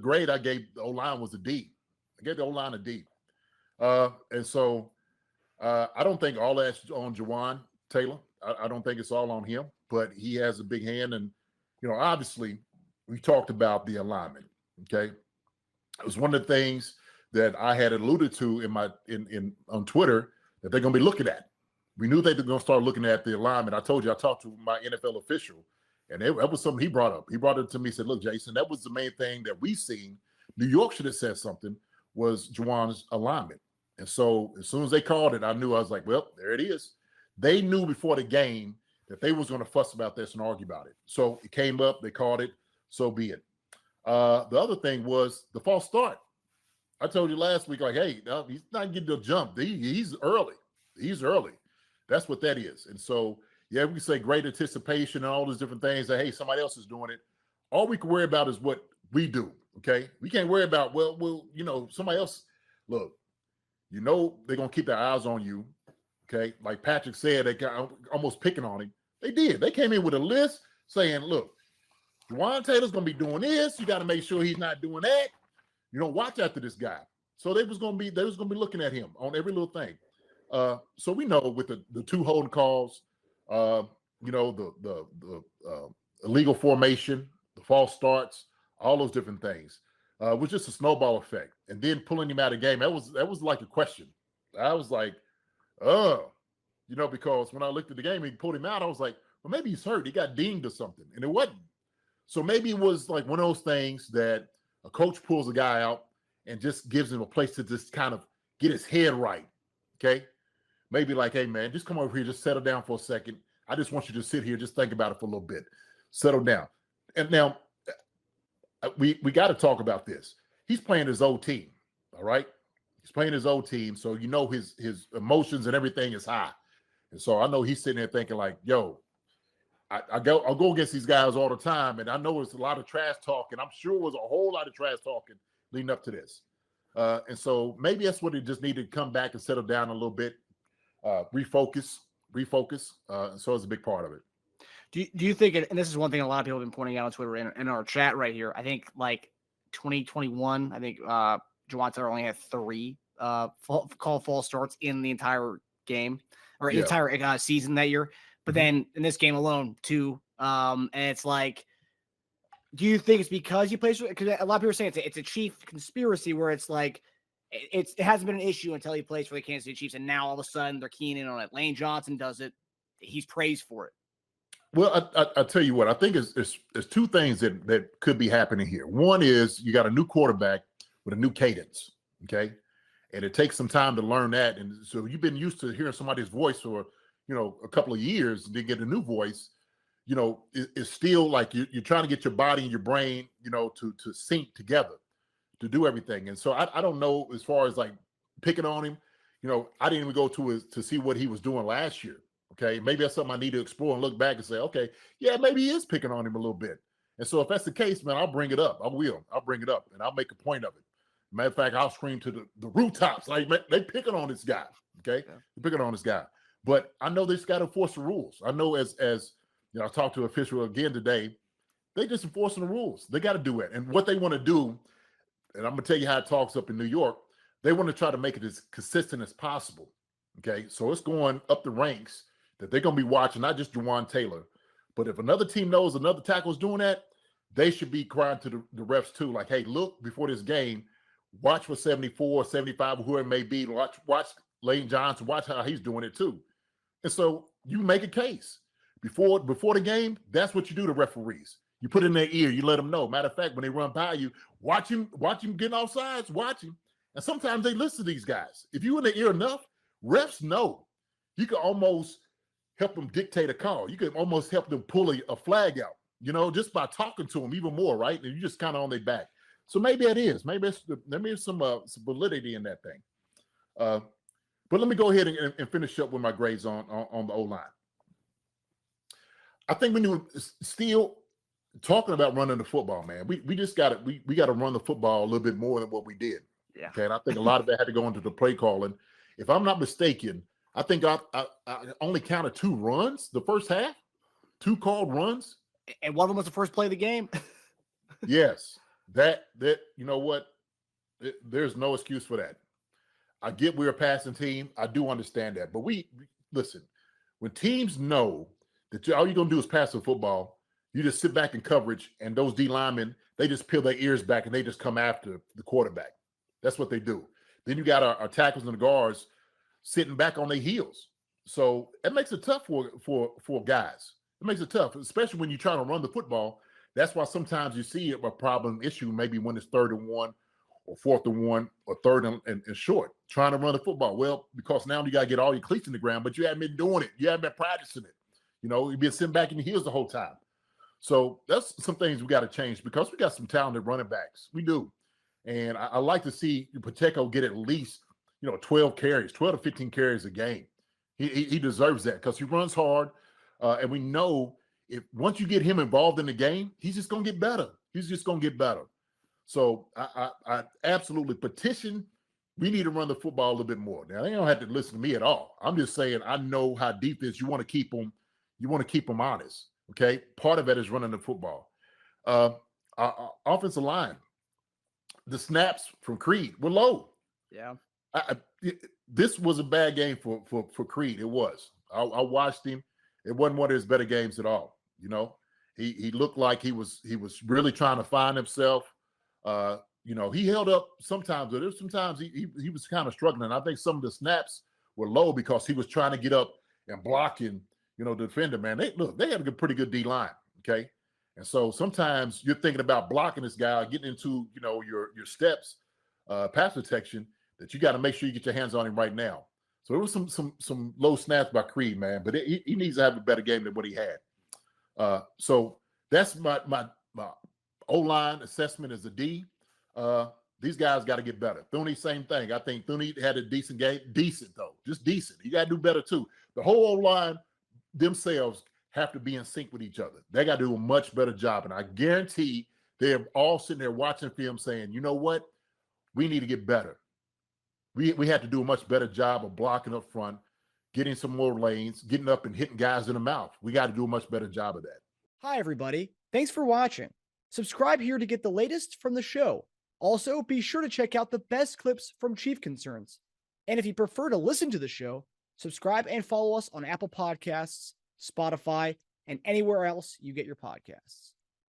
grade I gave the O-line was a D. I gave the O-line a D. And so I don't think all that's on Jawaan Taylor. I don't think it's all on him, but he has a big hand. And, obviously we talked about the alignment, okay? It was one of the things that I had alluded to on Twitter that they're going to be looking at. We knew they were going to start looking at the alignment. I told you, I talked to my NFL official, and that was something he brought up. He brought it to me, said, look, Jason, that was the main thing that we seen. New York should have said something, was Juwan's alignment. And so as soon as they called it, I knew. I was like, well, there it is. They knew before the game that they was going to fuss about this and argue about it. So it came up, they called it, so be it. The other thing was the false start. I told you last week, like, hey, no, he's not getting the jump. He's early. He's early. That's what that is. And so, yeah, we can say great anticipation and all those different things that, hey, somebody else is doing it. All we can worry about is what we do, okay? We can't worry about, well, somebody else. Look, they're going to keep their eyes on you, okay? Like Patrick said, they got almost picking on him. They did. They came in with a list saying, look, Juwan Taylor's going to be doing this. You got to make sure he's not doing that. Watch after this guy. So they was going to be looking at him on every little thing. So we know with the two holding calls, the illegal formation, the false starts, all those different things, was just a snowball effect. And then pulling him out of the game, that was like a question. I was like, because when I looked at the game and he pulled him out, I was like, well, maybe he's hurt. He got dinged or something, and it wasn't. So maybe it was like one of those things that a coach pulls a guy out and just gives him a place to just kind of get his head right, okay? Maybe like, hey, man, just come over here, just settle down for a second. I just want you to sit here, just think about it for a little bit. Settle down. And now we got to talk about this. He's playing his old team, all right? He's playing his old team, so his emotions and everything is high. And so I know he's sitting there thinking like, yo, I'll go against these guys all the time, and I know it's a lot of trash talk, and I'm sure it was a whole lot of trash talking leading up to this. And so maybe that's what he just needed to come back and settle down a little bit, refocus. And so it's a big part of it. Do you think, and this is one thing a lot of people have been pointing out on Twitter in our chat right here, I think like 2021, I think Juwan Taylor only had 3 called false starts in the entire game or entire season that year. But then in this game alone, 2. And it's like, do you think it's because he plays? Because a lot of people are saying it's a Chief conspiracy where it's like it hasn't been an issue until he plays for the Kansas City Chiefs, and now all of a sudden they're keying in on it. Lane Johnson does it; he's praised for it. Well, I tell you what, I think it's 2 things that could be happening here. One is you got a new quarterback with a new cadence, okay, and it takes some time to learn that, and so you've been used to hearing somebody's voice for a couple of years, and then get a new voice. It's still like you're trying to get your body and your brain, to sync together, to do everything. And so I don't know, as far as like picking on him, I didn't even go to see what he was doing last year. Okay. Maybe that's something I need to explore and look back and say, okay, yeah, maybe he is picking on him a little bit. And so if that's the case, man, I'll bring it up. I'll bring it up, and I'll make a point of it. Matter of fact, I'll scream to the rooftops. Like, they picking on this guy. Okay. Yeah. They're picking on this guy. But I know they just got to enforce the rules. I know as I talked to an official again today, they just enforcing the rules. They got to do it. And what they want to do, and I'm going to tell you how it talks up in New York, they want to try to make it as consistent as possible. Okay, so it's going up the ranks that they're going to be watching, not just Juwan Taylor, but if another team knows another tackle is doing that, they should be crying to the refs too, like, hey, look, before this game, watch for 74, 75, or whoever it may be. Watch Lane Johnson, watch how he's doing it too. And so you make a case. Before the game, that's what you do to referees. You put it in their ear, you let them know. Matter of fact, when they run by you, watch him getting off sides, watch him. And sometimes they listen to these guys. If you're in their ear enough, refs know. You can almost help them dictate a call. You can almost help them pull a flag out, just by talking to them even more, right? And you're just kind of on their back. So maybe it is. Maybe there's some validity in that thing. But let me go ahead and finish up with my grades on the O-line. I think when you still talking about running the football, man, we just got to we got to run the football a little bit more than what we did. Yeah. Okay, and I think a lot of that had to go into the play calling. If I'm not mistaken, I think I only counted 2 runs the first half, 2 called runs, and one of them was the first play of the game. Yes. That you know what? There's no excuse for that. I get we're a passing team. I do understand that. But listen, when teams know that all you're going to do is pass the football, you just sit back in coverage, and those D linemen, they just peel their ears back and they just come after the quarterback. That's what they do. Then you got our tackles and the guards sitting back on their heels. So it makes it tough for guys. It makes it tough, especially when you're trying to run the football. That's why sometimes you see a problem issue maybe when it's 3rd and 1 or 4th and 1 or 3rd and short, trying to run the football. Well, because now you got to get all your cleats in the ground, but you haven't been doing it. You haven't been practicing it. You've been sitting back in the heels the whole time. So that's some things we got to change because we got some talented running backs. We do. And I like to see Pacheco get at least, 12 to 15 carries a game. He deserves that because he runs hard. And we know if once you get him involved in the game, he's just going to get better. He's just going to get better. So I absolutely petition. We need to run the football a little bit more. Now, they don't have to listen to me at all. I'm just saying I know how deep this. You want to keep them. You want to keep them honest. Okay. Part of it is running the football. Our offensive line, the snaps from Creed were low. Yeah. This was a bad game for Creed. It was. I watched him. It wasn't one of his better games at all. He looked like he was really trying to find himself. He held up sometimes, but sometimes he was kind of struggling. I think some of the snaps were low because he was trying to get up and blocking, the defender. Man, they had a pretty good D line. Okay. And so sometimes you're thinking about blocking this guy, getting into, your steps, pass protection, that you got to make sure you get your hands on him right now. So there was some low snaps by Creed, man, but he needs to have a better game than what he had. So that's my O-line assessment as a D. These guys got to get better. Thuney, same thing. I think Thuney had a decent game. Decent, though. Just decent. You got to do better, too. The whole O-line themselves have to be in sync with each other. They got to do a much better job. And I guarantee they're all sitting there watching film saying, you know what? We need to get better. We have to do a much better job of blocking up front, getting some more lanes, getting up and hitting guys in the mouth. We got to do a much better job of that. Hi, everybody. Thanks for watching. Subscribe here to get the latest from the show. Also, be sure to check out the best clips from Chief Concerns. And if you prefer to listen to the show, subscribe and follow us on Apple Podcasts, Spotify, and anywhere else you get your podcasts.